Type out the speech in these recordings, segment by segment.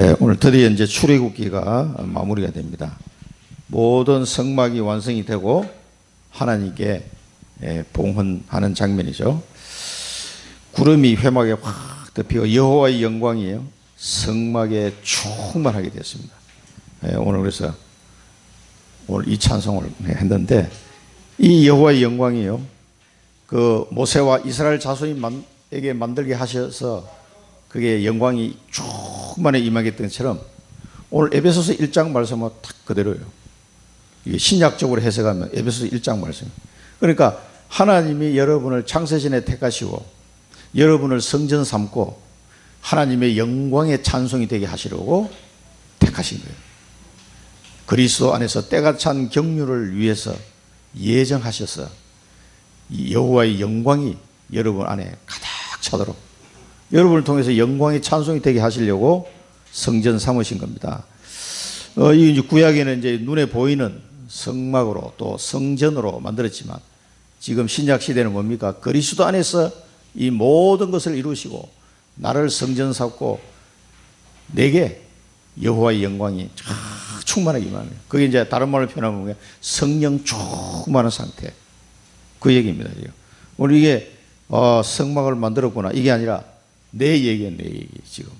네, 오늘 드디어 이제 출애굽기가 마무리가 됩니다. 모든 성막이 완성이 되고 하나님께 봉헌하는 장면이죠. 구름이 회막에 확 덮이고 여호와의 영광이요 성막에 충만하게 됐습니다. 오늘 그래서 오늘 이 찬송을 했는데, 이 여호와의 영광이요 그 모세와 이스라엘 자손에게 만들게 하셔서 그게 영광이 충만히 임하게 것처럼 오늘 에베소서 1장 말씀은 딱 그대로예요. 이게 신약적으로 해석하면 에베소서 1장 말씀. 그러니까 하나님이 여러분을 창세전에 택하시고 여러분을 성전 삼고 하나님의 영광의 찬송이 되게 하시려고 택하신 거예요. 그리스도 안에서 때가 찬 경륜을 위해서 예정하셔서 이 여호와의 영광이 여러분 안에 가득 차도록 여러분을 통해서 영광의 찬송이 되게 하시려고 성전 삼으신 겁니다. 이 구약에는 이제 눈에 보이는 성막으로 또 성전으로 만들었지만 지금 신약 시대는 뭡니까? 그리스도 안에서 이 모든 것을 이루시고 나를 성전 삼고 내게 여호와의 영광이 충만하게 임하는, 그게 이제 다른 말로 표현하면 성령 충만한 상태, 그 얘기입니다. 오늘 이게 성막을 만들었구나 이게 아니라 내 얘기야, 내 얘기. 지금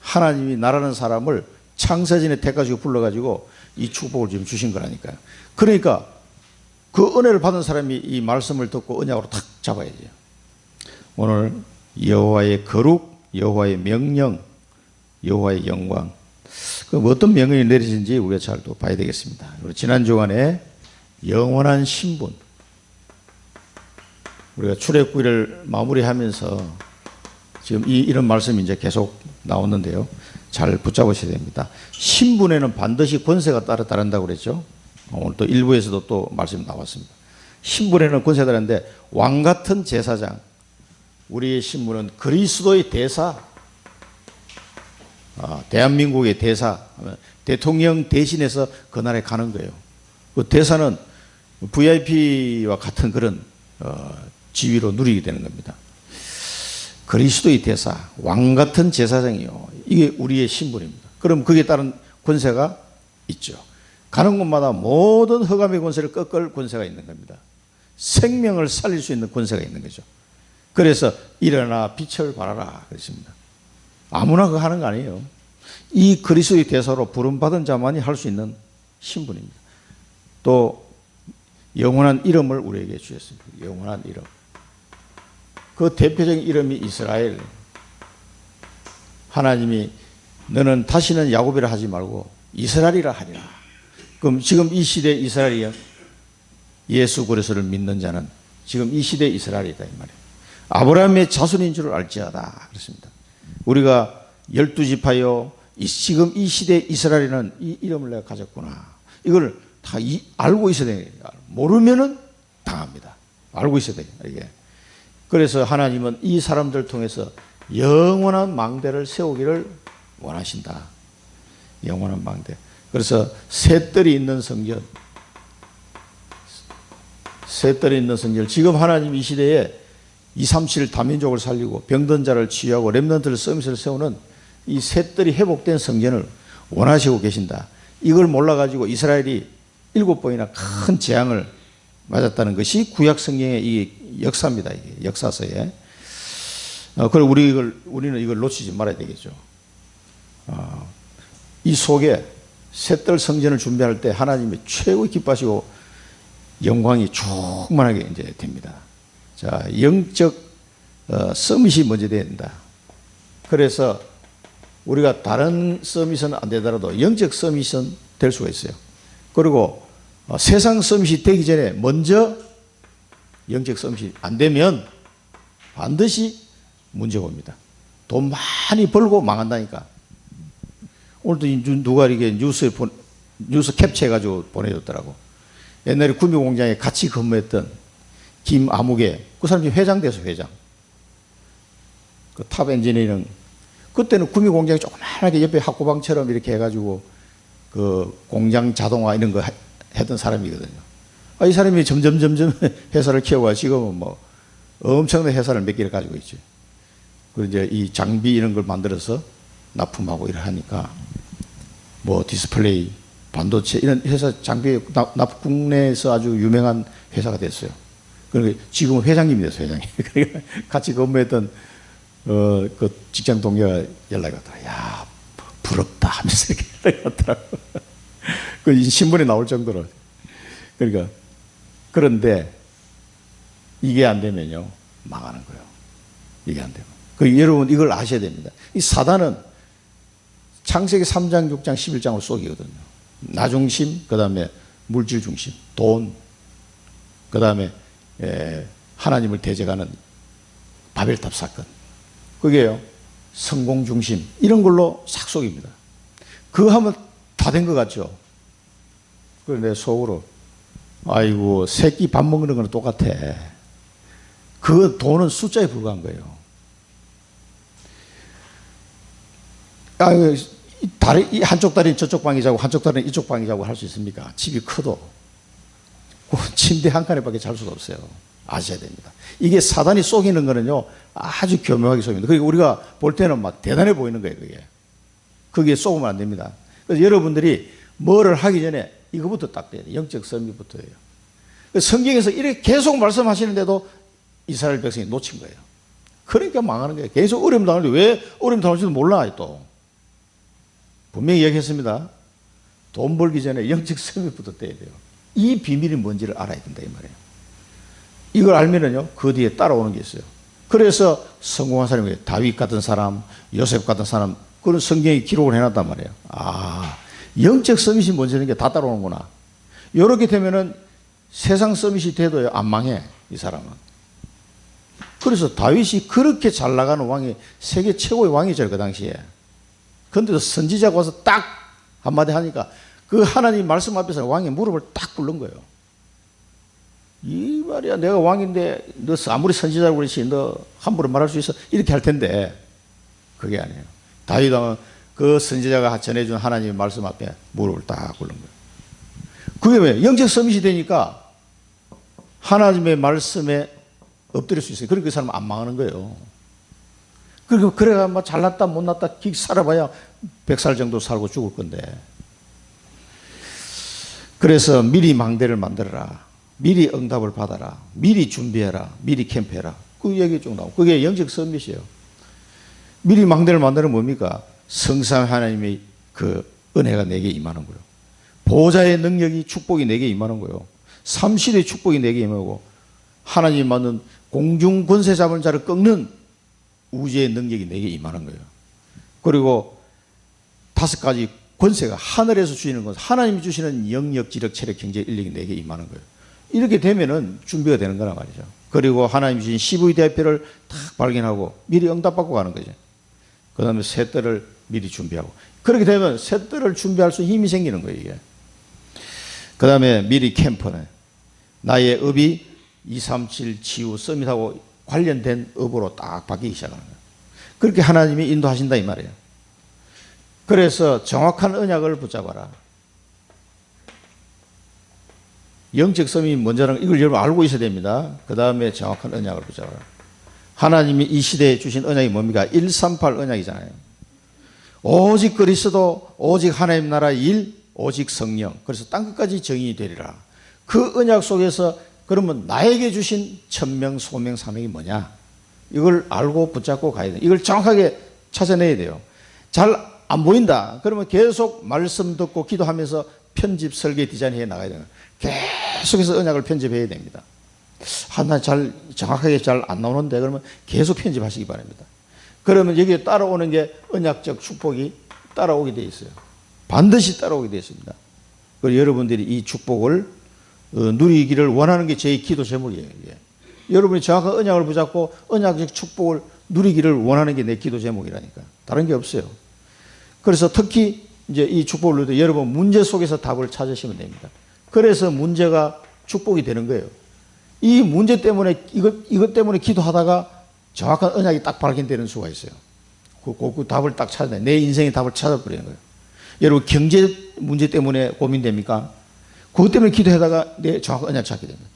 하나님이 나라는 사람을 창세전에 택하시고 불러가지고 이 축복을 지금 주신 거라니까요. 그러니까 그 은혜를 받은 사람이 이 말씀을 듣고 언약으로 탁 잡아야죠. 오늘 여호와의 거룩, 여호와의 명령, 여호와의 영광, 그 어떤 명령이 내리신지 우리가 잘 또 봐야 되겠습니다. 지난 주간에 영원한 신분, 우리가 출애굽기를 마무리하면서 지금 이런 말씀이 이제 계속 나오는데요. 잘 붙잡으셔야 됩니다. 신분에는 반드시 권세가 따른다고 그랬죠. 오늘 또 일부에서도 또 말씀이 나왔습니다. 신분에는 권세가 따르는데 왕 같은 제사장, 우리의 신분은 그리스도의 대사, 대한민국의 대사, 대통령 대신해서 그날에 가는 거예요. 그 대사는 VIP와 같은 그런 지위로 누리게 되는 겁니다. 그리스도의 대사, 왕 같은 제사장이요, 이게 우리의 신분입니다. 그럼 거기에 따른 권세가 있죠. 가는 곳마다 모든 흑암의 권세를 꺾을 권세가 있는 겁니다. 생명을 살릴 수 있는 권세가 있는 거죠. 그래서 일어나 빛을 발하라 그랬습니다. 아무나 그거 하는 거 아니에요. 이 그리스도의 대사로 부름받은 자만이 할 수 있는 신분입니다. 또 영원한 이름을 우리에게 주셨습니다. 영원한 이름. 그 대표적인 이름이 이스라엘. 하나님이 너는 다시는 야곱이라 하지 말고 이스라엘이라 하리라. 그럼 지금 이 시대 이스라엘이요, 예수 그리스도를 믿는 자는 지금 이 시대 이스라엘이다 이 말이에요. 아브라함의 자손인 줄 알지어다 그렇습니다. 우리가 12지파요 지금 이 시대 이스라엘은 이 이름을 내가 가졌구나, 이걸 다 알고 있어야 돼요. 모르면은 당합니다. 알고 있어야 돼요 이게. 그래서 하나님은 이 사람들 통해서 영원한 망대를 세우기를 원하신다. 영원한 망대. 그래서 셋들이 있는 성전, 셋들이 있는 성전. 지금 하나님 이 시대에 237 다민족을 살리고 병든 자를 치유하고 렘넌트를 서밋을 세우는 이 셋들이 회복된 성전을 원하시고 계신다. 이걸 몰라가지고 이스라엘이 7번이나 큰 재앙을 맞았다는 것이 구약 성경의 이 역사입니다. 이게 역사서에. 그리고 우리는 이걸 놓치지 말아야 되겠죠. 이 속에 셋들 성전을 준비할 때 하나님이 최고 기뻐하시고 영광이 충만하게 이제 됩니다. 자, 영적 서밋이 먼저 돼야 된다. 그래서 우리가 다른 서밋은 안 되더라도 영적 서밋은 될 수가 있어요. 그리고 세상 서밋이 되기 전에 먼저 영적 서밋이 안 되면 반드시 문제가 옵니다. 돈 많이 벌고 망한다니까. 오늘도 누가 이렇게 뉴스 캡처해가지고 보내줬더라고. 옛날에 구미공장에 같이 근무했던 김아무개, 그 사람이 회장 돼서 회장. 그 탑 엔지니어링. 그때는 구미공장이 조그만하게 옆에 학구방처럼 이렇게 해가지고 그 공장 자동화 이런 거 했던 사람이거든요. 이 사람이 점점 회사를 키워가 지금은 뭐 엄청난 회사를 몇 개를 가지고 있죠. 그리고 이제 이 장비 이런 걸 만들어서 납품하고 이래 하니까 뭐 디스플레이, 반도체 이런 회사 장비 국내에서 아주 유명한 회사가 됐어요. 그러니까 지금은 회장님이 됐어요, 회장님. 그러니까 같이 근무했던 그 직장 동료가 연락이 왔더라. 야, 부럽다 하면서 이렇게 연락이 왔더라고. 그 신문에 나올 정도로. 그러니까 그런데 이게 안 되면요 망하는 거예요. 이게 안 되면. 그 여러분 이걸 아셔야 됩니다. 이 사단은 창세기 3장, 6장, 11장으로 쏘기거든요. 나 중심, 그 다음에 물질 중심, 돈, 그 다음에 하나님을 대적하는 바벨탑 사건. 그게요 성공 중심 이런 걸로 싹 쏘깁니다. 그거 하면 다 된 것 같죠. 그래서 내 속으로 아이고 새끼 밥 먹는 거는 똑같아. 그 돈은 숫자에 불과한 거예요. 다리, 한쪽 다리는 저쪽 방에 자고 한쪽 다리는 이쪽 방에 자고 할 수 있습니까? 집이 커도 그 침대 한 칸에밖에 잘 수가 없어요. 아셔야 됩니다. 이게 사단이 속이는 거는요 아주 교묘하게 속입니다. 그러니까 우리가 볼 때는 막 대단해 보이는 거예요. 그게 속으면 안 됩니다. 그래서 여러분들이 뭐를 하기 전에 이거부터 딱 돼야 돼요. 영적 선미부터예요. 성경에서 이렇게 계속 말씀하시는데도 이스라엘 백성이 놓친 거예요. 그러니까 망하는 거예요. 계속 어려움 당하는데 왜 어려움 당할지도 몰라 또. 분명히 얘기했습니다. 돈 벌기 전에 영적 선미부터 떼야 돼요. 이 비밀이 뭔지를 알아야 된다 이 말이에요. 이걸 알면은요 그 뒤에 따라오는 게 있어요. 그래서 성공한 사람이 다윗 같은 사람, 요셉 같은 사람 그런 성경에 기록을 해놨단 말이에요. 아, 영적 서밋이 뭔지는 게 다 따라오는구나. 이렇게 되면은 세상 서밋이 돼도요 안 망해 이 사람은. 그래서 다윗이 그렇게 잘 나가는 왕이 세계 최고의 왕이죠 그 당시에. 그런데도 선지자가 와서 딱 한마디 하니까 그 하나님 말씀 앞에서 왕의 무릎을 딱 꿇는 거예요. 이 말이야 내가 왕인데 너 아무리 선지자라고 그러지 너 함부로 말할 수 있어? 이렇게 할 텐데 그게 아니에요. 다윗은 그 선지자가 전해준 하나님의 말씀 앞에 무릎을 딱 꿇는 거예요. 그게 왜? 영적 서밋이 되니까 하나님의 말씀에 엎드릴 수 있어요. 그러니까 그 사람은 안 망하는 거예요. 그리고 그래가 뭐 잘났다 못났다 기 살아봐야 100살 정도 살고 죽을 건데. 그래서 미리 망대를 만들어라. 미리 응답을 받아라. 미리 준비해라. 미리 캠프해라. 그 얘기 쭉 나오고. 그게 영적 서밋이에요. 미리 망대를 만드는 뭡니까? 성삼 하나님의 그 은혜가 내게 임하는 거예요. 보호자의 능력이 축복이 내게 임하는 거예요. 삼시대의 축복이 내게 임하고 하나님 만든 공중 권세 잡은 자를 꺾는 우주의 능력이 내게 임하는 거예요. 그리고 5가지 권세가 하늘에서 주시는 것, 하나님이 주시는 영역, 지력, 체력, 경제, 인력이 내게 임하는 거예요. 이렇게 되면은 준비가 되는 거란 말이죠. 그리고 하나님 주신 CV 대표를 딱 발견하고 미리 응답받고 가는 거죠. 그 다음에 셋들을 미리 준비하고. 그렇게 되면 셋들을 준비할 수 힘이 생기는 거예요, 이게. 그 다음에 미리 캠프는 나의 업이 237 지우 서밋하고 관련된 업으로 딱 바뀌기 시작하는 거예요. 그렇게 하나님이 인도하신다 이 말이에요. 그래서 정확한 언약을 붙잡아라. 영적 서밋이 뭔지는 이걸 여러분 알고 있어야 됩니다. 그 다음에 정확한 언약을 붙잡아라. 하나님이 이 시대에 주신 언약이 뭡니까? 138 언약이잖아요. 오직 그리스도, 오직 하나님 나라의 일, 오직 성령. 그래서 땅끝까지 정의이 되리라. 그 언약 속에서 그러면 나에게 주신 천명, 소명, 사명이 뭐냐? 이걸 알고 붙잡고 가야 돼요. 이걸 정확하게 찾아내야 돼요. 잘 안 보인다. 그러면 계속 말씀 듣고 기도하면서 편집, 설계, 디자인해 나가야 돼요. 계속해서 언약을 편집해야 됩니다. 하나 정확하게 잘 안 나오는데 그러면 계속 편집하시기 바랍니다. 그러면 여기에 따라오는 게 언약적 축복이 따라오게 되어 있어요. 반드시 따라오게 되어 있습니다. 그리고 여러분들이 이 축복을 누리기를 원하는 게 제 기도 제목이에요. 이게. 여러분이 정확한 언약을 붙잡고 언약적 축복을 누리기를 원하는 게 내 기도 제목이라니까. 다른 게 없어요. 그래서 특히 이제 이 축복을 누릴 때 여러분 문제 속에서 답을 찾으시면 됩니다. 그래서 문제가 축복이 되는 거예요. 이 문제 때문에 이것 때문에 기도하다가 정확한 언약이 딱 발견되는 수가 있어요. 그 답을 딱 찾아내. 내 인생의 답을 찾아버리는 거예요. 여러분 경제 문제 때문에 고민됩니까? 그것 때문에 기도하다가 내 정확한 언약 찾게 됩니다.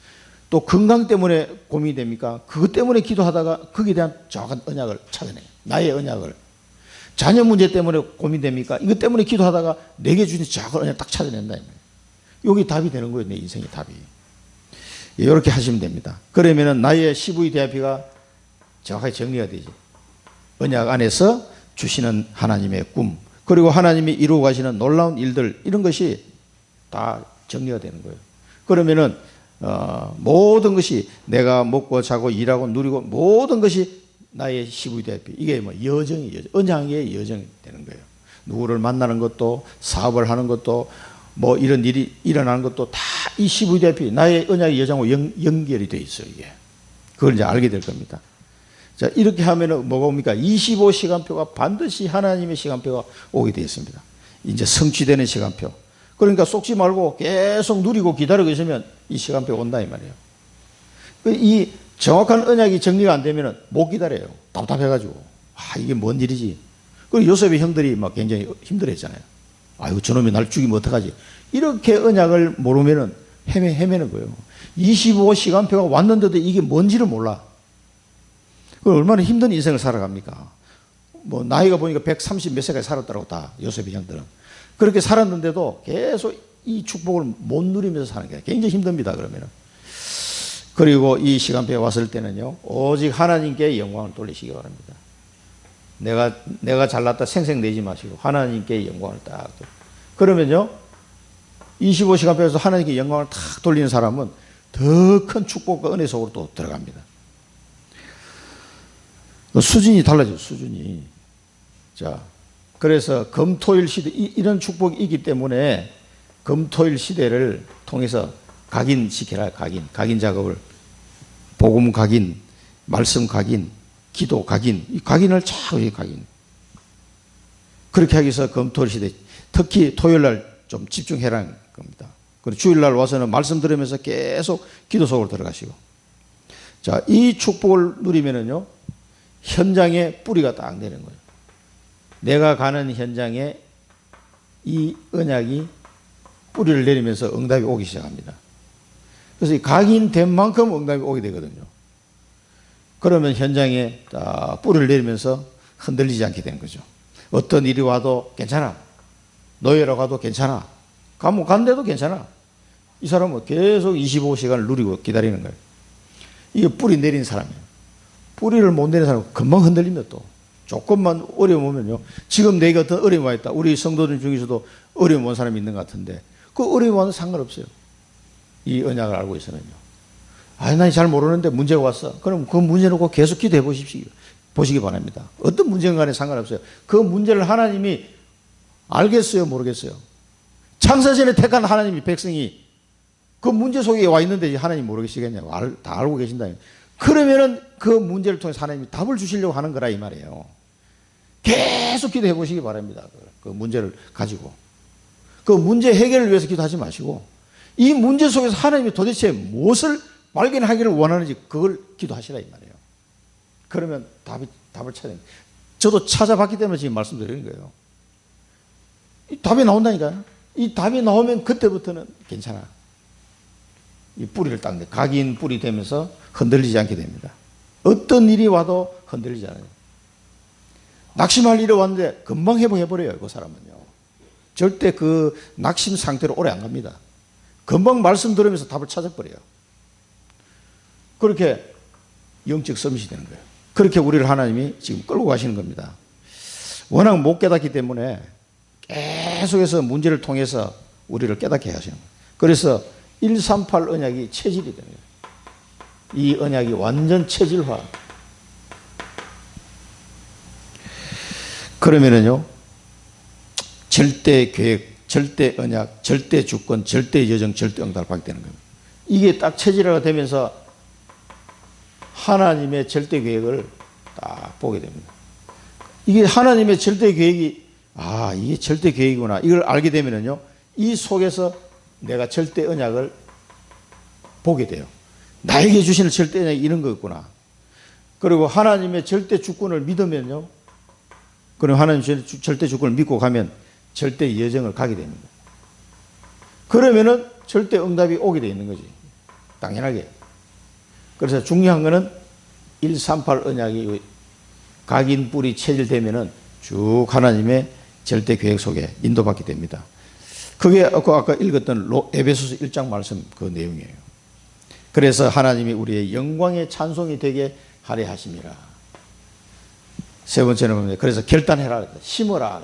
또 건강 때문에 고민이 됩니까? 그것 때문에 기도하다가 거기에 대한 정확한 언약을 찾아내요. 나의 언약을. 자녀 문제 때문에 고민됩니까? 이것 때문에 기도하다가 내게 주신 작은 언약 딱 찾아낸다. 여기 답이 되는 거예요. 내 인생의 답이. 이렇게 하시면 됩니다. 그러면은 나의 CVDIP가 정확하게 정리가 되지. 언약 안에서 주시는 하나님의 꿈, 그리고 하나님이 이루어 가시는 놀라운 일들, 이런 것이 다 정리가 되는 거예요. 그러면은 모든 것이 내가 먹고 자고 일하고 누리고 모든 것이 나의 CVDIP, 이게 뭐 여정이 언약의 여정이 되는 거예요. 누구를 만나는 것도, 사업을 하는 것도, 뭐 이런 일이 일어나는 것도 다 이 CVDIP, 나의 언약의 여정과 연결이 돼 있어요. 이게 그걸 이제 알게 될 겁니다. 자, 이렇게 하면은 뭐가 옵니까? 25시간표가 반드시 하나님의 시간표가 오게 되어 있습니다. 이제 성취되는 시간표. 그러니까 속지 말고 계속 누리고 기다리고 있으면 이 시간표가 온다 이 말이에요. 이 정확한 언약이 정리가 안 되면은 못 기다려요. 답답해가지고. 이게 뭔 일이지? 그리고 요셉의 형들이 막 굉장히 힘들어했잖아요. 이거 저놈이 날 죽이면 어떡하지? 이렇게 언약을 모르면은 헤매는 거예요. 25시간표가 왔는데도 이게 뭔지를 몰라. 얼마나 힘든 인생을 살아갑니까? 뭐 나이가 보니까 130 몇 세까지 살았더라고, 다 요셉의 형들은. 그렇게 살았는데도 계속 이 축복을 못 누리면서 사는 게 굉장히 힘듭니다. 그러면은. 그리고 이 시간표에 왔을 때는요, 오직 하나님께 영광을 돌리시기 바랍니다. 내가 잘났다 생색내지 마시고 하나님께 영광을 딱. 그러면요, 25시간표에서 하나님께 영광을 탁 돌리는 사람은 더 큰 축복과 은혜 속으로 또 들어갑니다. 수준이 달라져요, 수준이. 자, 그래서 금토일 시대, 이런 축복이 있기 때문에 금토일 시대를 통해서 각인시켜라, 각인 작업을. 복음 각인, 말씀 각인, 기도 각인, 이 각인을 차후히 각인. 그렇게 하기 위해서 금토일 시대, 특히 토요일 날 좀 집중해라는 겁니다. 그리고 주일 날 와서는 말씀 들으면서 계속 기도 속으로 들어가시고. 자, 이 축복을 누리면은요, 현장에 뿌리가 딱 내리는 거예요. 내가 가는 현장에 이 언약이 뿌리를 내리면서 응답이 오기 시작합니다. 그래서 이 각인된 만큼 응답이 오게 되거든요. 그러면 현장에 딱 뿌리를 내리면서 흔들리지 않게 되는 거죠. 어떤 일이 와도 괜찮아. 노예로 가도 괜찮아. 가면 간데도 괜찮아. 이 사람은 계속 25시간을 누리고 기다리는 거예요. 이게 뿌리 내린 사람이에요. 뿌리를 못 내린 사람은 금방 흔들리면 또 조금만 어려움 오면요. 지금 내가 어떤 어려움이 와 있다. 우리 성도들 중에서도 어려움 온 사람이 있는 것 같은데 그 어려움 와는 상관없어요. 이 언약을 알고 있으면요. 난 잘 모르는데 문제가 왔어. 그럼 그 문제 놓고 계속 기도해 보시기 바랍니다. 어떤 문제인 간에 상관없어요. 그 문제를 하나님이 알겠어요, 모르겠어요? 창세전에 택한 하나님이 백성이 그 문제 속에 와 있는데 하나님 모르시겠냐고. 다 알고 계신다. 그러면은 그 문제를 통해서 하나님이 답을 주시려고 하는 거라 이 말이에요. 계속 기도해 보시기 바랍니다. 그 문제를 가지고. 그 문제 해결을 위해서 기도하지 마시고 이 문제 속에서 하나님이 도대체 무엇을 발견하기를 원하는지 그걸 기도하시라 이 말이에요. 그러면 답을 찾아야 됩니다. 저도 찾아봤기 때문에 지금 말씀드리는 거예요. 이 답이 나온다니까요. 이 답이 나오면 그때부터는 괜찮아. 이 뿌리를 닦는 각인 뿌리 되면서 흔들리지 않게 됩니다. 어떤 일이 와도 흔들리지 않아요. 낙심할 일이 왔는데 금방 회복해버려요. 그 사람은요. 절대 그 낙심 상태로 오래 안 갑니다. 금방 말씀 들으면서 답을 찾아버려요. 그렇게 영적 서밋이 되는 거예요. 그렇게 우리를 하나님이 지금 끌고 가시는 겁니다. 워낙 못 깨닫기 때문에 계속해서 문제를 통해서 우리를 깨닫게 하시는 거예요. 그래서 138 언약이 체질이 되는 거예요. 이 언약이 완전 체질화. 그러면은요, 절대 계획, 절대 언약, 절대 주권, 절대 여정, 절대 응답을 받게 되는 겁니다. 이게 딱 체질화가 되면서 하나님의 절대 계획을 딱 보게 됩니다. 이게 하나님의 절대 계획이 이게 절대 계획이구나. 이걸 알게 되면은요, 이 속에서 내가 절대 언약을 보게 돼요. 나에게 주시는 절대 언약이 이런 거였구나. 그리고 하나님의 절대 주권을 믿으면요, 그럼 하나님 절대 주권을 믿고 가면 절대 여정을 가게 됩니다. 그러면은 절대 응답이 오게 되어 있는 거지. 당연하게. 그래서 중요한 거는 138 언약이 각인 뿌리 체질되면은 쭉 하나님의 절대 계획 속에 인도받게 됩니다. 그게 아까 읽었던 에베소서 1장 말씀 그 내용이에요. 그래서 하나님이 우리의 영광의 찬송이 되게 하려 하심이라. 세 번째는 뭡니까? 그래서 결단해라. 심어라.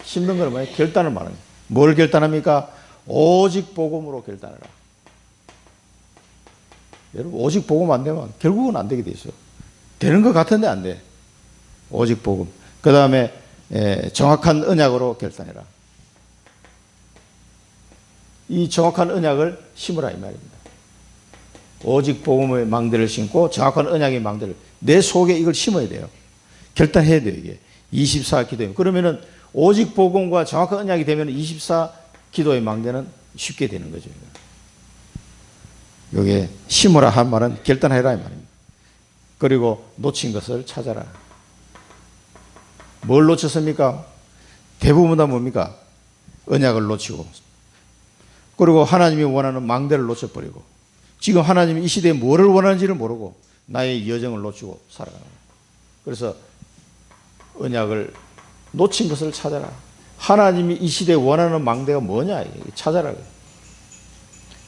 심는 건 뭐예요? 결단을 말하는 거예요. 뭘 결단합니까? 오직 복음으로 결단해라. 여러분, 오직 복음 안 되면 결국은 안 되게 돼 있어요. 되는 것 같은데 안 돼. 오직 복음. 그 다음에 정확한 언약으로 결단해라. 이 정확한 언약을 심으라 이 말입니다. 오직 복음의 망대를 심고 정확한 언약의 망대를 내 속에 이걸 심어야 돼요. 결단해야 돼요. 이게 24 기도예요. 그러면은 오직 복음과 정확한 언약이 되면 24 기도의 망대는 쉽게 되는 거죠. 여기에 심으라 한 말은 결단해라 이 말입니다. 그리고 놓친 것을 찾아라. 뭘 놓쳤습니까? 대부분 다 뭡니까? 언약을 놓치고, 그리고 하나님이 원하는 망대를 놓쳐버리고, 지금 하나님이 이 시대에 뭐를 원하는지를 모르고 나의 여정을 놓치고 살아가는 거예요. 그래서 언약을 놓친 것을 찾아라. 하나님이 이 시대에 원하는 망대가 뭐냐? 찾아라.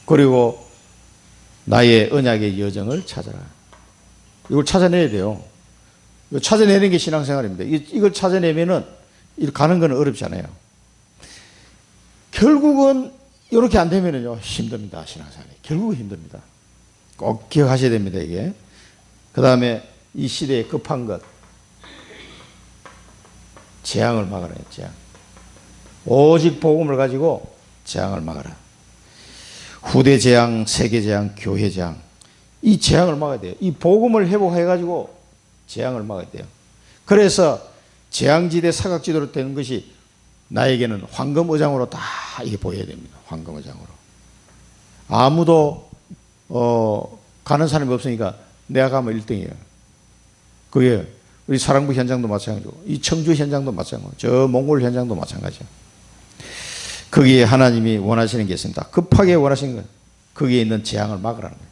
그리고 나의 언약의 여정을 찾아라. 이걸 찾아내야 돼요. 이거 찾아내는 게 신앙생활입니다. 이걸 찾아내면은 가는 건 어렵지 않아요. 결국은 이렇게 안 되면은요, 힘듭니다. 신앙생활이. 결국은 힘듭니다. 꼭 기억하셔야 됩니다, 이게. 그 다음에 이 시대에 급한 것. 재앙을 막아라, 재앙. 오직 복음을 가지고 재앙을 막아라. 후대 재앙, 세계 재앙, 교회 재앙. 이 재앙을 막아야 돼요. 이 복음을 회복해가지고 재앙을 막아야 돼요. 그래서 재앙지대 사각지대로 되는 것이 나에게는 황금의장으로 다 이게 보여야 됩니다. 황금의장으로. 아무도 가는 사람이 없으니까 내가 가면 1등이에요. 그게 우리 사랑부 현장도 마찬가지고, 이 청주 현장도 마찬가지고, 저 몽골 현장도 마찬가지예요. 거기에 하나님이 원하시는 게 있습니다. 급하게 원하시는 것, 거기에 있는 재앙을 막으라는 거예요.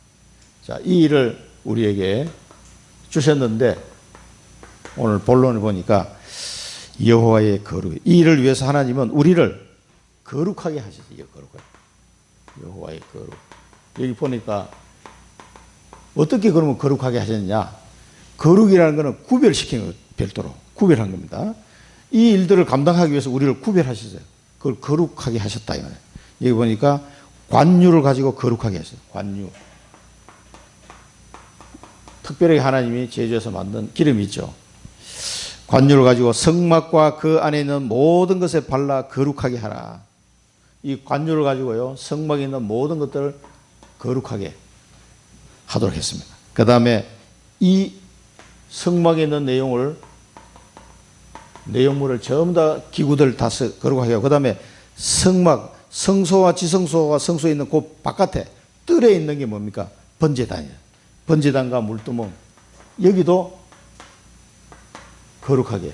자, 이 일을 우리에게 주셨는데 오늘 본론을 보니까 여호와의 거룩, 이 일을 위해서 하나님은 우리를 거룩하게 하셨어요. 거룩하게. 여호와의 거룩. 여기 보니까 어떻게 그러면 거룩하게 하셨느냐? 거룩이라는 것은 구별시키는 것, 별도로 구별한 겁니다. 이 일들을 감당하기 위해서 우리를 구별하셨어요. 그걸 거룩하게 하셨다 이거예요. 여기 보니까 관유를 가지고 거룩하게 하셨어요. 관유. 특별히 하나님이 제주에서 만든 기름이 있죠. 관유를 가지고 성막과 그 안에 있는 모든 것에 발라 거룩하게 하라. 이 관유를 가지고요, 성막에 있는 모든 것들을 거룩하게 하도록 했습니다. 그 다음에 이 성막에 있는 내용물을 전부 다 기구들 다 거룩하게 하고, 그 다음에 성막, 성소와 지성소가 성소에 있는 그 바깥에 뜰에 있는 게 뭡니까? 번제단이에요. 번제단과 물두멍, 여기도 거룩하게,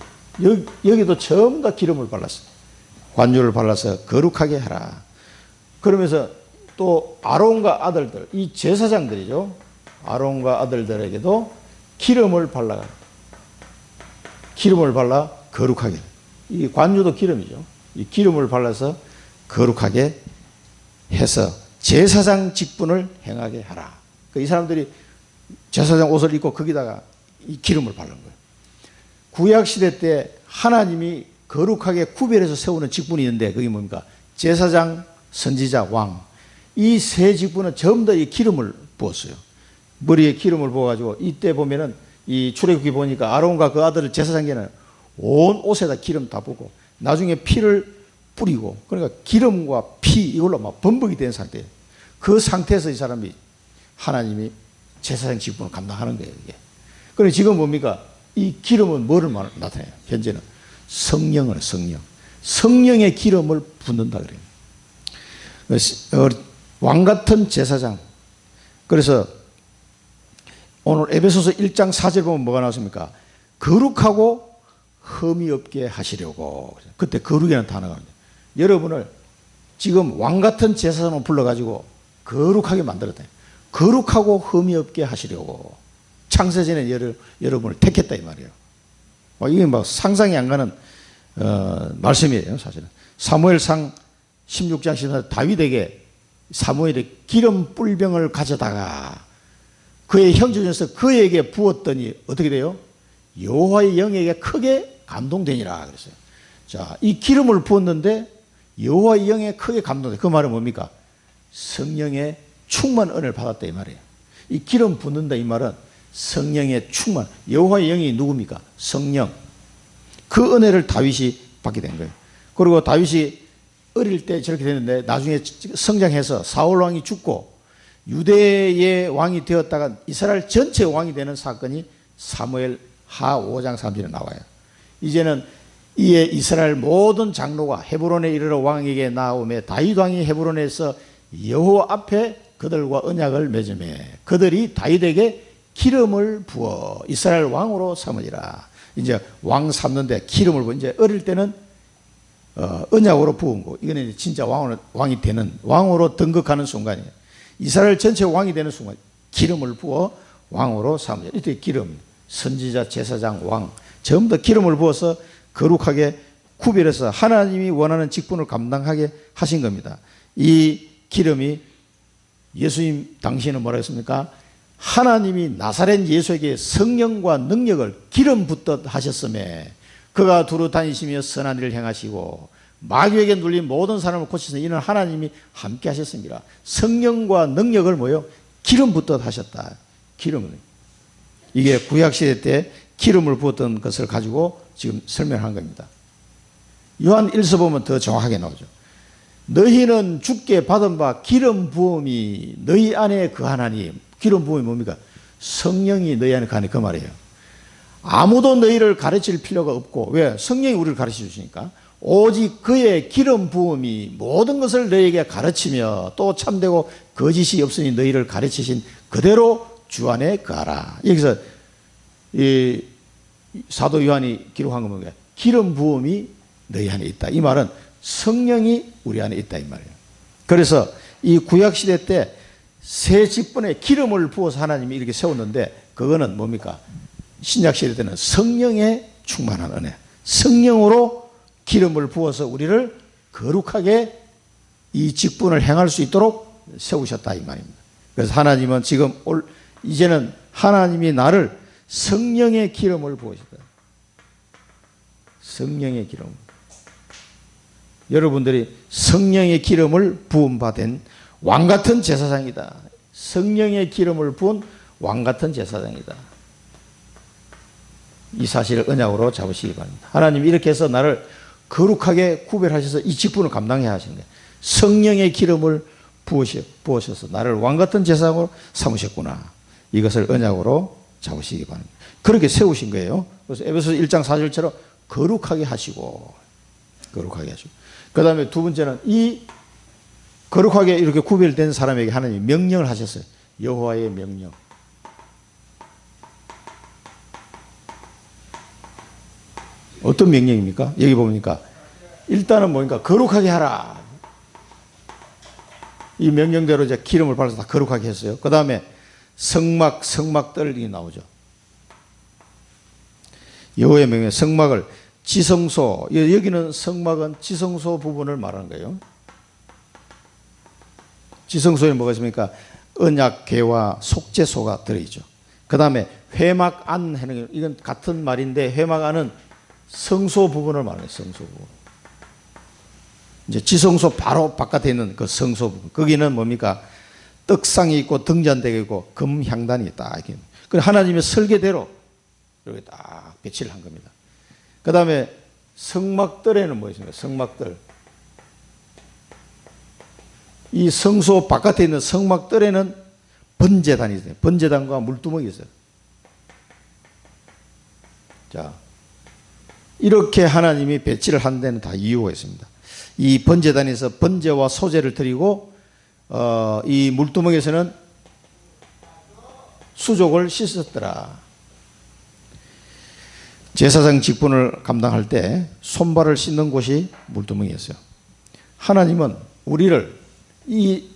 여기도 전부 다 기름을 발랐어요. 관유를 발라서 거룩하게 하라. 그러면서 또 아론과 아들들, 이 제사장들이죠. 아론과 아들들에게도 기름을 발라 거룩하게. 이 관유도 기름이죠. 이 기름을 발라서 거룩하게 해서 제사장 직분을 행하게 하라. 이 사람들이 제사장 옷을 입고 거기다가 이 기름을 바른 거예요. 구약시대 때 하나님이 거룩하게 구별해서 세우는 직분이 있는데 그게 뭡니까? 제사장, 선지자, 왕. 이 세 직분은 전부 다 이 기름을 부었어요. 머리에 기름을 부어가지고, 이때 보면은 이 출애굽기 보니까 아론과 그 아들을 제사장에는 온 옷에다 기름 다 붓고 나중에 피를 뿌리고, 그러니까 기름과 피 이걸로 막 범벅이 된 상태예요. 그 상태에서 이 사람이 하나님이 제사장 직분을 감당하는 거예요, 이게. 그런데 지금 뭡니까? 이 기름은 뭐를 나타내요? 현재는 성령을, 성령의 기름을 붓는다 그래요. 왕 같은 제사장. 그래서 오늘 에베소서 1장 4절 보면 뭐가 나왔습니까? 거룩하고 흠이 없게 하시려고. 그때 거룩이라는 단어가 나옵니다. 여러분을 지금 왕 같은 제사장을 불러가지고 거룩하게 만들었다. 거룩하고 흠이 없게 하시려고 창세전에 여러분을 택했다 이 말이에요. 이게 막 상상이 안 가는 말씀이에요, 사실은. 사무엘상 16장 14절 다윗에게 사무엘이 기름 뿔병을 가져다가 그의 형제 중에서 그에게 부었더니 어떻게 돼요? 여호와의 영에게 크게 감동되니라 그랬어요. 자, 이 기름을 부었는데 여호와의 영에 크게 감동돼. 그 말은 뭡니까? 성령의 충만 은혜를 받았다 이 말이에요. 이 기름 붓는다 이 말은 성령의 충만. 여호와의 영이 누굽니까? 성령. 그 은혜를 다윗이 받게 된 거예요. 그리고 다윗이 어릴 때 저렇게 됐는데 나중에 성장해서 사울 왕이 죽고 유대의 왕이 되었다가 이스라엘 전체 왕이 되는 사건이 사무엘 하 5장 3절에 나와요. 이제는 이에 이스라엘 모든 장로가 헤브론에 이르러 왕에게 나오매 다윗 왕이 헤브론에서 여호와 앞에 그들과 언약을 맺으매 그들이 다윗에게 기름을 부어 이스라엘 왕으로 삼으리라. 이제 왕 삼는데 기름을 부어. 이제 어릴 때는 언약으로 부은 거. 이거는 이제 진짜 왕이 되는, 왕으로 등극하는 순간이에요. 이스라엘 전체 왕이 되는 순간 기름을 부어 왕으로 삼으리라. 이때 기름, 선지자, 제사장, 왕 전부 다 기름을 부어서 거룩하게 구별해서 하나님이 원하는 직분을 감당하게 하신 겁니다. 이 기름이 예수님 당시에는 뭐라 했습니까? 하나님이 나사렛 예수에게 성령과 능력을 기름 붓듯 하셨음에 그가 두루 다니시며 선한 일을 행하시고 마귀에게 눌린 모든 사람을 고치시는 이는 하나님이 함께 하셨습니다. 성령과 능력을 뭐요? 기름 붓듯 하셨다. 기름을. 이게 구약시대 때 기름을 부었던 것을 가지고 지금 설명한 겁니다. 요한 1서 보면 더 정확하게 나오죠. 너희는 주께 받은 바 기름 부음이 너희 안에 거하나니. 기름 부음이 뭡니까? 성령이 너희 안에 거하니 그 말이에요. 아무도 너희를 가르칠 필요가 없고, 왜? 성령이 우리를 가르쳐 주시니까. 오직 그의 기름 부음이 모든 것을 너희에게 가르치며 또 참되고 거짓이 없으니 너희를 가르치신 그대로 주 안에 거하라. 여기서 이 사도 요한이 기록한 건 뭐냐? 기름 부음이 너희 안에 있다. 이 말은 성령이 우리 안에 있다 이 말이에요. 그래서 이 구약 시대 때 새 직분에 기름을 부어서 하나님이 이렇게 세웠는데 그거는 뭡니까? 신약 시대 때는 성령의 충만한 은혜. 성령으로 기름을 부어서 우리를 거룩하게 이 직분을 행할 수 있도록 세우셨다 이 말입니다. 그래서 하나님은 지금 이제는 하나님이 나를 성령의 기름을 부으셨다. 성령의 기름. 여러분들이 성령의 기름을 부음받은 왕같은 제사장이다. 성령의 기름을 부은 왕같은 제사장이다. 이 사실을 언약으로 잡으시기 바랍니다. 하나님이 이렇게 해서 나를 거룩하게 구별하셔서 이 직분을 감당해야 하시는 거예요. 성령의 기름을 부으셔서 나를 왕같은 제사장으로 삼으셨구나. 이것을 언약으로 잡으시기 바랍니다. 그렇게 세우신 거예요. 그래서 에베소서 1장 4절처럼 거룩하게 하시고 그 다음에 두 번째는 이 거룩하게 이렇게 구별된 사람에게 하나님이 명령을 하셨어요. 여호와의 명령. 어떤 명령입니까? 여기 보니까 일단은 뭐니까 거룩하게 하라. 이 명령대로 이제 기름을 발라서 다 거룩하게 했어요. 그 다음에 성막들이 나오죠. 여호와의 명령, 성막을 지성소, 여기는 성막은 지성소 부분을 말하는 거예요. 지성소에 뭐가 있습니까? 언약궤와 속죄소가 들어있죠. 그 다음에 회막안 하는 게 이건 같은 말인데 회막안은 성소 부분을 말해요. 성소 부분. 이제 지성소 바로 바깥에 있는 그 성소 부분. 거기는 뭡니까? 떡상이 있고 등잔대가 있고 금향단이 딱 이렇게. 그 하나님의 설계대로 이렇게 딱 배치를 한 겁니다. 그 다음에 성막들에는 뭐 있습니까? 성막들. 이 성소 바깥에 있는 성막들에는 번제단이 있어요. 번제단과 물두멍이 있어요. 자, 이렇게 하나님이 배치를 한 데는 다 이유가 있습니다. 이 번제단에서 번제와 소제를 드리고 이 물두멍에서는 수족을 씻었더라. 제사장 직분을 감당할 때 손발을 씻는 곳이 물두멍이었어요. 하나님은 우리를 이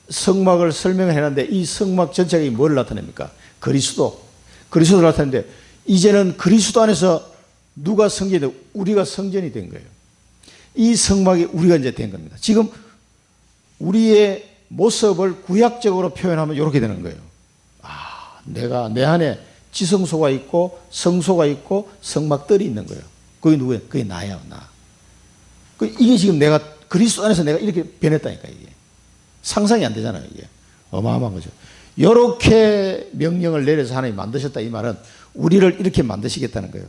성막을 설명을 해놨는데 이 성막 전체가 뭘 나타냅니까? 그리스도를 나타내는데 이제는 그리스도 안에서 누가 성전이 되고 우리가 성전이 된 거예요. 이 성막이 우리가 이제 된 겁니다. 지금 우리의 모습을 구약적으로 표현하면 이렇게 되는 거예요. 아, 내가 내 안에 지성소가 있고 성소가 있고 성막들이 있는 거예요. 그게 누구예요? 그게 나예요, 나. 이게 지금 내가 그리스도 안에서 내가 이렇게 변했다니까, 이게. 상상이 안 되잖아요, 이게. 어마어마한 거죠. 이렇게 명령을 내려서 하나님이 만드셨다, 이 말은 우리를 이렇게 만드시겠다는 거예요.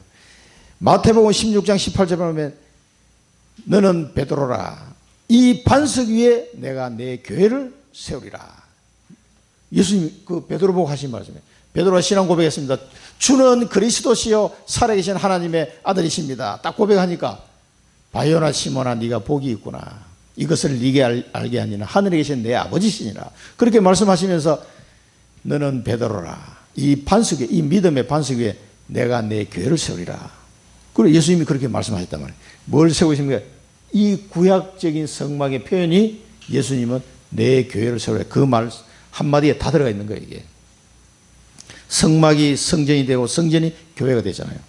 마태복음 16장 18절에 보면 너는 베드로라. 이 반석 위에 내가 내 교회를 세우리라. 예수님이 그 베드로 보고 하신 말씀이에요. 베드로가 신앙 고백했습니다. 주는 그리스도시요 살아계신 하나님의 아들이십니다. 딱 고백하니까 바요나 시몬아 네가 복이 있구나. 이것을 네게 알게 하니는 하늘에 계신 내 아버지시니라. 그렇게 말씀하시면서 너는 베드로라. 이 반석 위에, 이 믿음의 반석 위에 내가 내 교회를 세우리라. 그리고 예수님이 그렇게 말씀하셨단 말이에요. 뭘 세우십니까? 이 구약적인 성막의 표현이 예수님은 내 교회를 세우라. 그 말 한마디에 다 들어가 있는 거예요, 이게. 성막이 성전이 되고 성전이 교회가 되잖아요.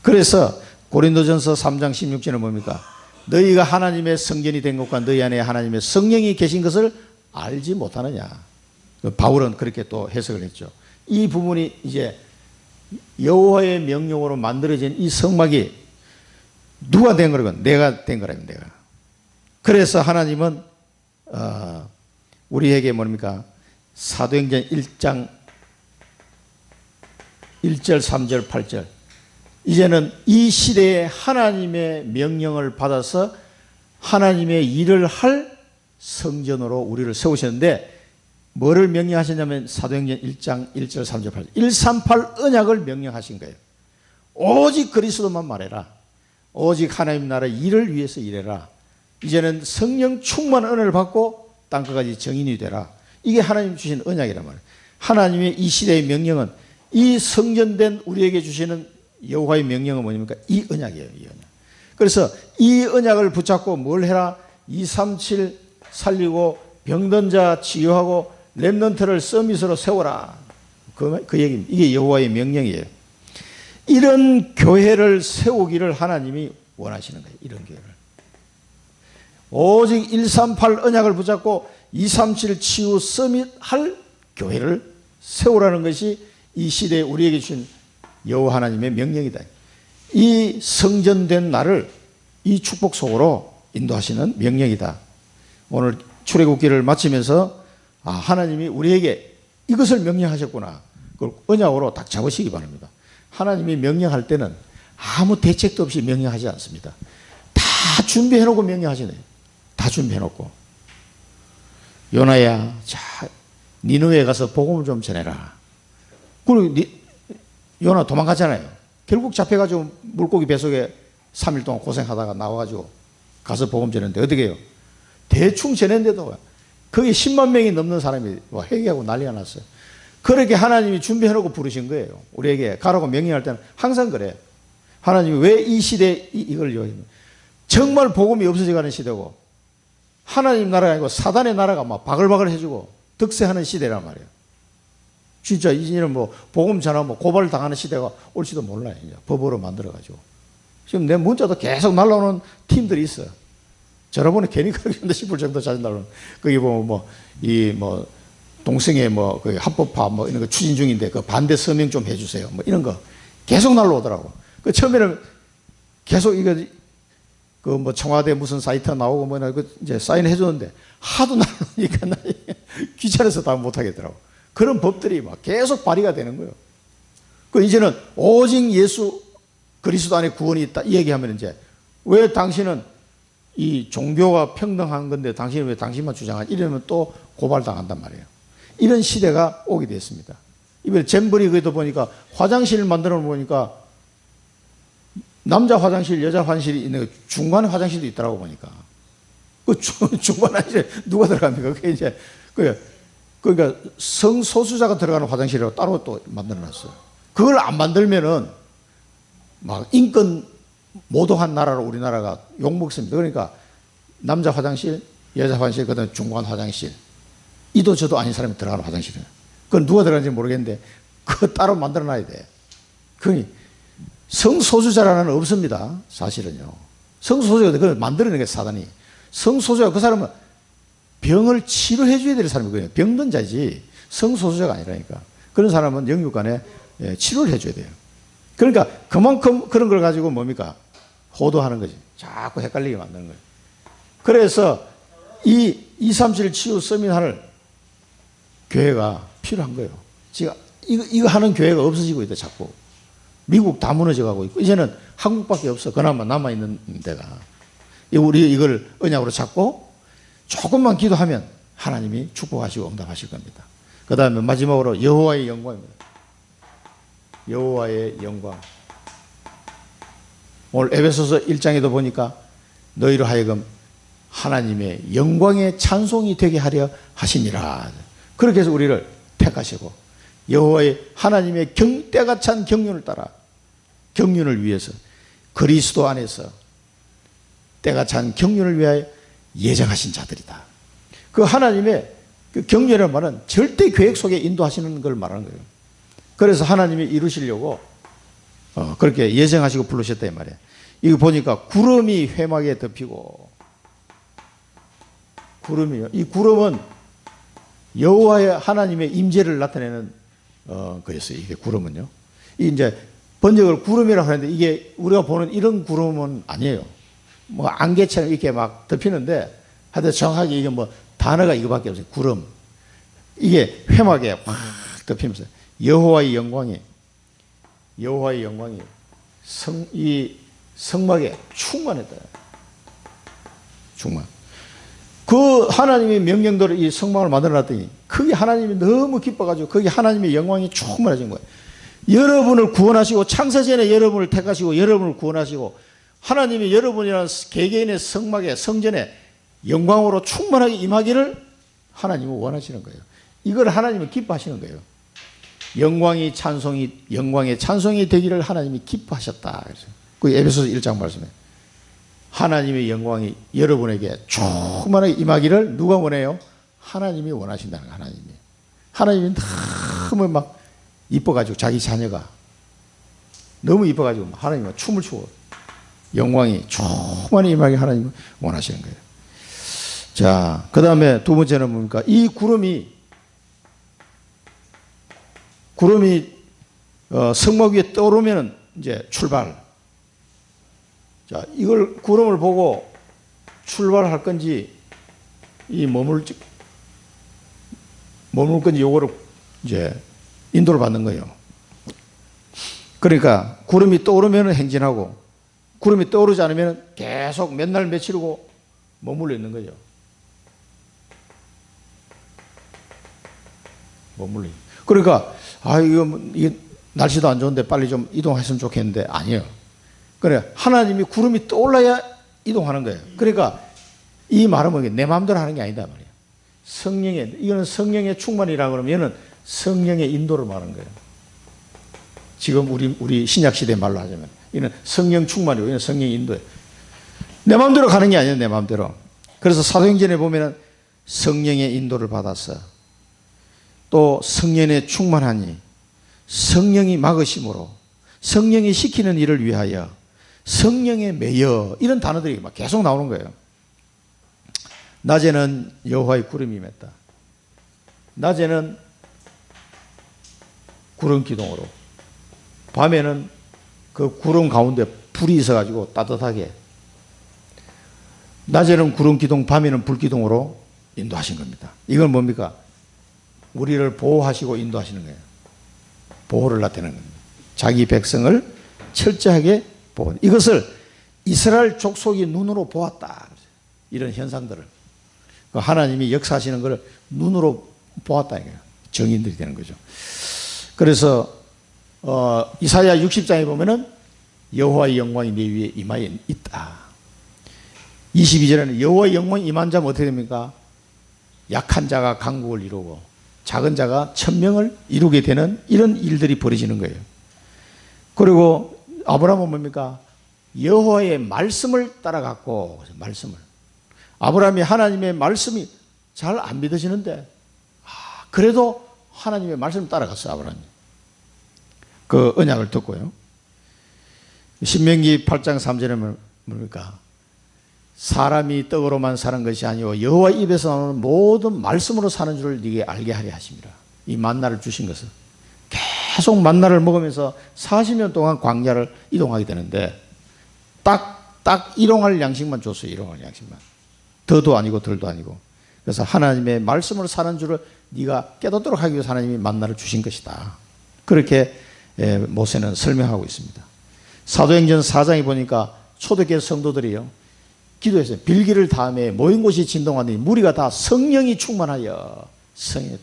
그래서 고린도전서 3장 16절은 뭡니까? 너희가 하나님의 성전이 된 것과 너희 안에 하나님의 성령이 계신 것을 알지 못하느냐. 바울은 그렇게 또 해석을 했죠. 이 부분이 이제 여호와의 명령으로 만들어진 이 성막이 누가 된 거라고? 내가 된 거라면 내가. 그래서 하나님은 우리에게 뭡니까? 사도행전 1장 1절 3절 8절 이제는 이 시대에 하나님의 명령을 받아서 하나님의 일을 할 성전으로 우리를 세우셨는데 뭐를 명령하셨냐면 사도행전 1장 1절 3절 8절 138 언약을 명령하신 거예요. 오직 그리스도만 말해라. 오직 하나님 나라 일을 위해서 일해라. 이제는 성령 충만한 은혜를 받고 땅끝까지 정인이 되라. 이게 하나님 주신 언약이란 말이에요. 하나님의 이 시대의 명령은 이 성전된 우리에게 주시는 여호와의 명령은 뭐입니까? 이 언약이에요. 이 언약. 그래서 이 언약을 붙잡고 뭘 해라? 237 살리고 병든 자 치유하고 렘넌트를 서밋으로 세워라. 그 얘기입니다. 이게 여호와의 명령이에요. 이런 교회를 세우기를 하나님이 원하시는 거예요. 이런 교회를. 오직 138 언약을 붙잡고 237 치유 서밋할 교회를 세우라는 것이 이 시대에 우리에게 주신 여호와 하나님의 명령이다. 이 성전된 나를 이 축복 속으로 인도하시는 명령이다. 오늘 출애굽기를 마치면서 하나님이 우리에게 이것을 명령하셨구나. 그걸 언약으로 딱 잡으시기 바랍니다. 하나님이 명령할 때는 아무 대책도 없이 명령하지 않습니다. 다 준비해놓고 명령하시네요. 다 준비해놓고. 요나야, 자, 니느웨에 가서 복음을 좀 전해라. 그리고 요나 도망갔잖아요. 결국 잡혀가지고 물고기 뱃속에 3일 동안 고생하다가 나와가지고 가서 복음 전했는데 어떻게 해요? 대충 전했는데도 거기 10만 명이 넘는 사람이 회개하고 난리가 났어요. 그렇게 하나님이 준비해놓고 부르신 거예요. 우리에게 가라고 명령할 때는 항상 그래요. 하나님이 왜 이 시대에 이걸 요구합니까? 정말 복음이 없어져가는 시대고 하나님 나라가 아니고 사단의 나라가 막 바글바글 해주고 득세하는 시대란 말이에요. 진짜 이제는 뭐 복음 전하면 고발 당하는 시대가 올지도 몰라요. 이제 법으로 만들어가지고. 지금 내 문자도 계속 날라오는 팀들이 있어요. 저러보니 괜히 그러겠다 싶을 정도 자주 날라오는. 거기 보면 동성애 그 합법화 이런 거 추진 중인데 그 반대 서명 좀 해주세요. 이런 거 계속 날라오더라고. 그 처음에는 계속 이거 청와대 무슨 사이트 나오고 이제 사인해 줬는데 하도 날라오니까 나 귀찮아서 다 못하겠더라고. 그런 법들이 막 계속 발의가 되는 거예요. 그 이제는 오직 예수 그리스도 안에 구원이 있다 이 얘기하면 이제 왜 당신은 이 종교가 평등한 건데 당신은 왜 당신만 주장하지? 이러면 또 고발당한단 말이에요. 이런 시대가 오게 됐습니다. 이번에 잼버리 그에도 보니까 화장실을 만들어 보니까 남자 화장실, 여자 화장실이 있는 중간 화장실도 있더라고 보니까. 그 중간 화장실에 누가 들어갑니까? 그게 이제 그러니까 성소수자가 들어가는 화장실이라고 따로 또 만들어 놨어요. 그걸 안 만들면은 막 인권 모독한 나라로 우리나라가 욕먹습니다. 그러니까 남자 화장실, 여자 화장실, 그다음에 중간 화장실, 이도 저도 아닌 사람이 들어가는 화장실이에요. 그건 누가 들어가는지 모르겠는데 그거 따로 만들어 놔야 돼. 그러니 성소수자라는 없습니다. 사실은요. 성소수자가 그걸 만들어낸 게 사단이. 성소수자 그 사람은 병을 치료해 줘야 될 사람이거든요. 병든 자지 성소수자가 아니라니까. 그런 사람은 영육간에 치료를 해 줘야 돼요. 그러니까 그만큼 그런 걸 가지고 뭡니까? 호도하는 거지. 자꾸 헷갈리게 만드는 거예요. 그래서 이 237 치유 서밋을 교회가 필요한 거예요. 지금 이거 하는 교회가 없어지고 있다 자꾸. 미국 다 무너져 가고 있고 이제는 한국밖에 없어. 그나마 남아있는 데가. 우리 이걸 언약으로 잡고 조금만 기도하면 하나님이 축복하시고 응답하실 겁니다. 그 다음에 마지막으로 여호와의 영광입니다. 여호와의 영광. 오늘 에베소서 1장에도 보니까 너희로 하여금 하나님의 영광의 찬송이 되게 하려 하시니라. 그렇게 해서 우리를 택하시고 여호와의 하나님의 때가 찬 경륜을 따라 경륜을 위해서 그리스도 안에서 때가 찬 경륜을 위하여 예정하신 자들이다. 그 하나님의 그 경륜이라는 말은 절대 계획 속에 인도하시는 걸 말하는 거예요. 그래서 하나님이 이루시려고 그렇게 예정하시고 부르셨다 이 말이에요. 이거 보니까 구름이 회막에 덮이고 구름이요. 이 구름은 여호와의 하나님의 임재를 나타내는 거였어요. 이게 구름은요. 이 이제 번역을 구름이라고 하는데 이게 우리가 보는 이런 구름은 아니에요. 뭐 안개처럼 이렇게 막 덮이는데 하여튼 정확하게 이게 뭐 단어가 이거밖에 없어요. 구름. 이게 회막에 확 덮이면서 여호와의 영광이 이 성막에 충만했다. 충만. 그 하나님의 명령대로 이 성막을 만들어놨더니 그게 하나님이 너무 기뻐가지고 거기 하나님의 영광이 충만해진 거예요. 여러분을 구원하시고 창세전에 여러분을 택하시고 여러분을 구원하시고 하나님이 여러분이라는 개개인의 성막에 성전에 영광으로 충만하게 임하기를 하나님은 원하시는 거예요. 이걸 하나님은 기뻐하시는 거예요. 영광의 찬송이 되기를 하나님이 기뻐하셨다. 그래서 그 에베소서 1장 말씀에 하나님의 영광이 여러분에게 충만하게 임하기를 누가 원해요? 하나님이 원하신다는 거예요. 하나님이 너무 막 이뻐가지고 자기 자녀가 너무 이뻐가지고 하나님과 춤을 추고 영광이 충만히 임하게 하나님이 원하시는 거예요. 자, 그 다음에 두 번째는 뭡니까? 이 구름이 성막 위에 떠오르면 이제 출발. 자, 이걸 구름을 보고 출발할 건지 머물 건지 요거를 이제 인도를 받는 거예요. 그러니까 구름이 떠오르면 행진하고 구름이 떠오르지 않으면 계속 몇 날 며칠고 머물러 있는 거죠. 그러니까 이게 날씨도 안 좋은데 빨리 좀 이동했으면 좋겠는데 아니에요. 그래 하나님이 구름이 떠올라야 이동하는 거예요. 그러니까 이 말은 뭐게 내 마음대로 하는 게 아니다 말이에요. 이거는 성령의 충만이라 그러면 얘는 성령의 인도를 말하는 거예요. 지금 우리 신약 시대 말로 하자면 이는 성령 충만이고 이는 성령 인도예요. 내 마음대로 가는 게 아니에요. 내 마음대로. 그래서 사도행전에 보면은 성령의 인도를 받았어. 또 성령에 충만하니 성령이 막으심으로 성령이 시키는 일을 위하여 성령에 매여 이런 단어들이 막 계속 나오는 거예요. 낮에는 여호와의 구름이 임했다. 낮에는 구름 기둥으로 밤에는 그 구름 가운데 불이 있어가지고 따뜻하게 낮에는 구름 기둥 밤에는 불 기둥으로 인도하신 겁니다. 이건 뭡니까? 우리를 보호하시고 인도하시는 거예요. 보호를 나타내는 겁니다. 자기 백성을 철저하게 보호. 이것을 이스라엘 족속이 눈으로 보았다. 이런 현상들을 하나님이 역사하시는 것을 눈으로 보았다. 이거예요. 정인들이 되는 거죠. 그래서 이사야 60장에 보면은 여호와의 영광이 내 위에 임하여 있다. 22절에는 여호와의 영광이 임한 자면 어떻게 됩니까? 약한 자가 강국을 이루고 작은 자가 천명을 이루게 되는 이런 일들이 벌어지는 거예요. 그리고 아브라함은 뭡니까? 여호와의 말씀을 따라갔고 말씀을 아브라함이 하나님의 말씀이 잘 안 믿어지는데 그래도 하나님의 말씀을 따라갔어요. 아브라함이 그 언약을 듣고요. 신명기 8장 3절에 뭡니까? 사람이 떡으로만 사는 것이 아니오 여호와 입에서 나오는 모든 말씀으로 사는 줄을 네게 알게 하려 하심이라. 이 만나를 주신 것은 계속 만나를 먹으면서 40년 동안 광야를 이동하게 되는데 딱 일용할 양식만 줬어요. 일용할 양식만. 더도 아니고 덜도 아니고. 그래서 하나님의 말씀으로 사는 줄을 네가 깨닫도록 하기 위해서 하나님이 만나를 주신 것이다. 그렇게 모세는 설명하고 있습니다. 사도행전 4장에 보니까 초대교회 성도들이요 기도했어요. 빌기를 다음에 모인 곳이 진동하더니 무리가 다 성령이 충만하여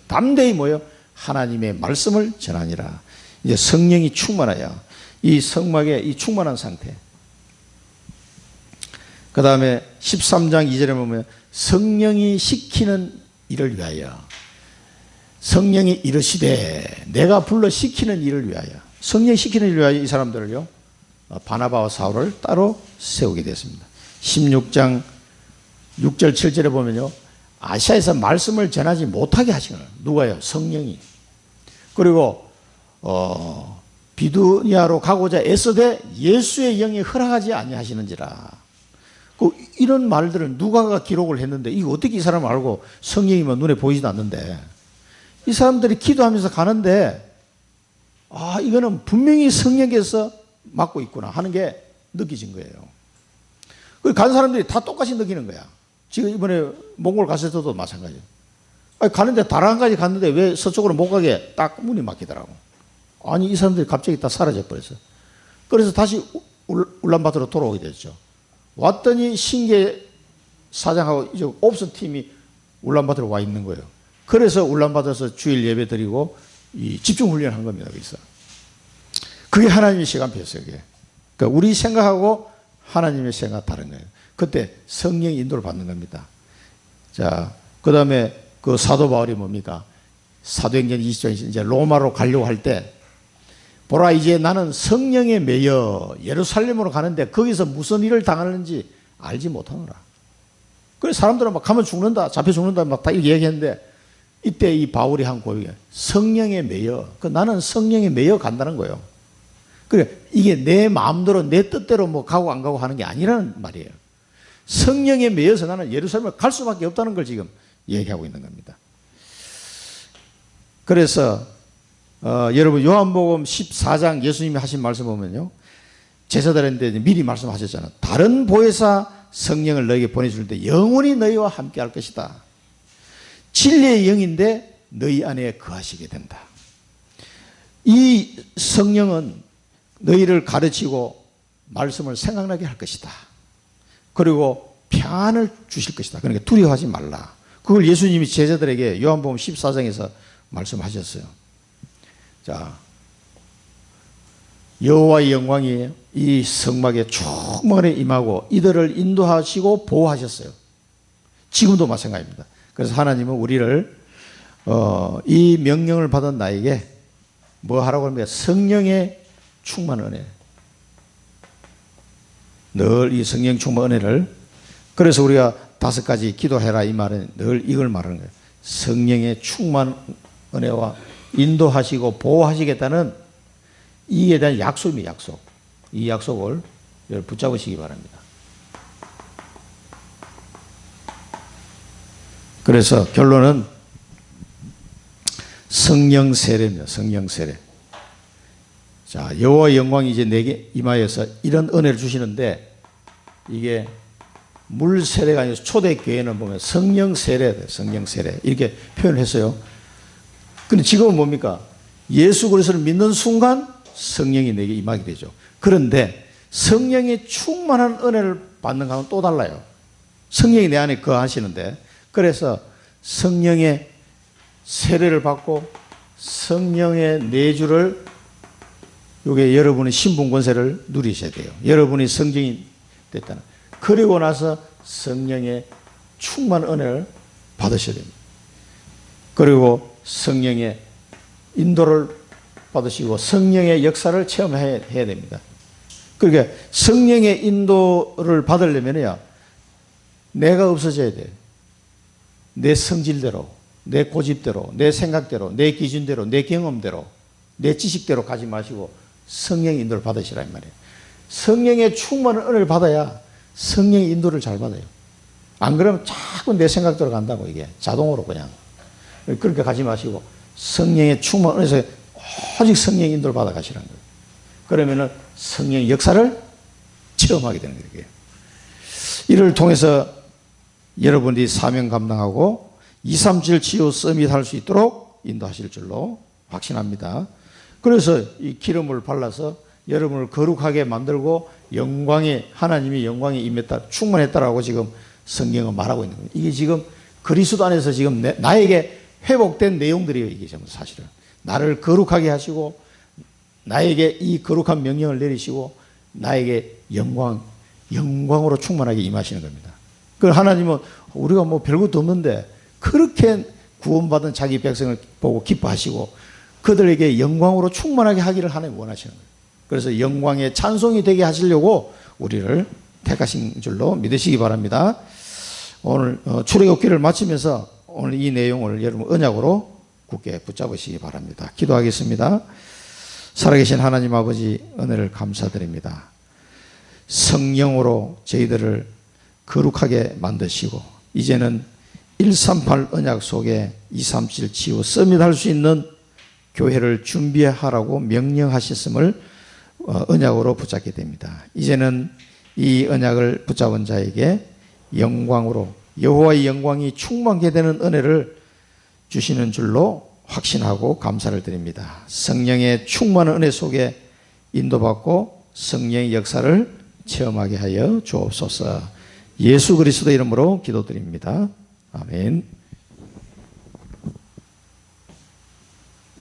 담대히 모여 하나님의 말씀을 전하니라. 이제 성령이 충만하여 이 성막의 이 충만한 상태. 그 다음에 13장 2절에 보면 성령이 시키는 일을 위하여 성령이 이르시되 내가 불러 시키는 일을 위하여 성령이 시키는 일을 위하여 이 사람들을요 바나바와 사울을 따로 세우게 됐습니다. 16장 6절 7절에 보면요 아시아에서 말씀을 전하지 못하게 하신 거예요. 누가요? 성령이. 그리고 비두니아로 가고자 애쓰되 예수의 영이 허락하지 아니하시는지라. 이런 말들은 누가가 기록을 했는데 이거 어떻게 이 사람을 알고 성령이면 눈에 보이지도 않는데 이 사람들이 기도하면서 가는데 이거는 분명히 성령께서 맡고 있구나 하는 게 느껴진 거예요. 간 사람들이 다 똑같이 느끼는 거야. 지금 이번에 몽골 갔을 때도 마찬가지예요. 가는데 다랑까지 갔는데 왜 서쪽으로 못 가게 딱 문이 막히더라고. 아니 이 사람들이 갑자기 다 사라져 버렸어. 그래서 다시 울란바토로 돌아오게 됐죠. 왔더니 신계 사장하고 이제 옵스 팀이 울란바토로 와 있는 거예요. 그래서 울란바토에서 주일 예배 드리고 이 집중 훈련한 겁니다. 그래서 그게 하나님의 시간표였어요. 그게. 그러니까 우리 생각하고 하나님의 생각 다른 거예요. 그때 성령 인도를 받는 겁니다. 자, 그 다음에 그 사도 바울이 뭡니까? 사도행전 20장에 이제 로마로 가려고 할 때 보라 이제 나는 성령에 매여 예루살렘으로 가는데 거기서 무슨 일을 당하는지 알지 못하노라. 그래서 사람들은 막 가면 죽는다, 잡혀 죽는다 막 다 이렇게 얘기했는데 이때 이 바울이 한 고백이 성령에 매여. 나는 성령에 매여 간다는 거예요. 그래 이게 내 마음대로 내 뜻대로 뭐 가고 안 가고 하는 게 아니라는 말이에요. 성령에 매여서 나는 예루살렘을 갈 수밖에 없다는 걸 지금 얘기하고 있는 겁니다. 그래서 여러분 요한복음 14장 예수님이 하신 말씀 보면요 제자들한테 미리 말씀하셨잖아요. 다른 보혜사 성령을 너에게 보내줄 때 영원히 너희와 함께 할 것이다. 진리의 영인데 너희 안에 거하시게 된다. 이 성령은 너희를 가르치고 말씀을 생각나게 할 것이다. 그리고 평안을 주실 것이다. 그러니까 두려워하지 말라. 그걸 예수님이 제자들에게 요한복음 14장에서 말씀하셨어요. 자, 여호와의 영광이 이 성막에 충만히 임하고 이들을 인도하시고 보호하셨어요. 지금도 마찬가지입니다. 그래서 하나님은 우리를 이 명령을 받은 나에게 뭐 하라고 합니까? 성령의 충만 은혜. 늘 이 성령 충만 은혜를 그래서 우리가 5가지 기도해라 이 말은 늘 이걸 말하는 거예요. 성령의 충만 은혜와 인도하시고 보호하시겠다는 이에 대한 약속입니다. 약속. 이 약속을 붙잡으시기 바랍니다. 그래서 결론은 성령 세례입니다. 성령 세례. 자, 여호와의 영광이 이제 내게 임하여서 이런 은혜를 주시는데 이게 물 세례가 아니라 초대교회는 보면 성령 세례, 성령 세례 이렇게 표현했어요. 근데 지금은 뭡니까? 예수 그리스도를 믿는 순간 성령이 내게 임하게 되죠. 그런데 성령의 충만한 은혜를 받는 것은 또 달라요. 성령이 내 안에 거하시는데 그래서 성령의 세례를 받고 성령의 내주를 요게 여러분의 신분 권세를 누리셔야 돼요. 여러분이 성령이 됐다는. 그리고 나서 성령의 충만 은혜를 받으셔야 됩니다. 그리고 성령의 인도를 받으시고 성령의 역사를 체험해야 됩니다. 그러니까 성령의 인도를 받으려면요 내가 없어져야 돼요. 내 성질대로, 내 고집대로, 내 생각대로, 내 기준대로, 내 경험대로, 내 지식대로 가지 마시고 성령의 인도를 받으시라 이 말이에요. 성령의 충만한 은혜를 받아야 성령의 인도를 잘 받아요. 안 그러면 자꾸 내 생각대로 간다고, 이게 자동으로 그냥. 그렇게 가지 마시고 성령의 충만한 은혜에서 오직 성령의 인도를 받아 가시라는 거예요. 그러면은 성령의 역사를 체험하게 되는 거예요. 이를 통해서 여러분이 사명 감당하고 237 치유 서밋 할 수 있도록 인도하실 줄로 확신합니다. 그래서 이 기름을 발라서 여러분을 거룩하게 만들고 하나님이 영광에 임했다, 충만했다라고 지금 성경은 말하고 있는 겁니다. 이게 지금 그리스도 안에서 지금 나에게 회복된 내용들이에요. 이게 전부 사실은 나를 거룩하게 하시고 나에게 이 거룩한 명령을 내리시고 나에게 영광으로 충만하게 임하시는 겁니다. 그 하나님은 우리가 뭐 별것도 없는데 그렇게 구원받은 자기 백성을 보고 기뻐하시고 그들에게 영광으로 충만하게 하기를 하나님 원하시는 거예요. 그래서 영광의 찬송이 되게 하시려고 우리를 택하신 줄로 믿으시기 바랍니다. 오늘 출애굽기를 마치면서 오늘 이 내용을 여러분 언약으로 굳게 붙잡으시기 바랍니다. 기도하겠습니다. 살아계신 하나님 아버지, 은혜를 감사드립니다. 성령으로 저희들을 거룩하게 만드시고 이제는 138 언약 속에 237 치유 서밋할 수 있는 교회를 준비하라고 명령하셨음을 언약으로 붙잡게 됩니다. 이제는 이 언약을 붙잡은 자에게 영광으로 여호와의 영광이 충만하게 되는 은혜를 주시는 줄로 확신하고 감사를 드립니다. 성령의 충만한 은혜 속에 인도받고 성령의 역사를 체험하게 하여 주옵소서. 예수 그리스도 이름으로 기도드립니다. 아멘.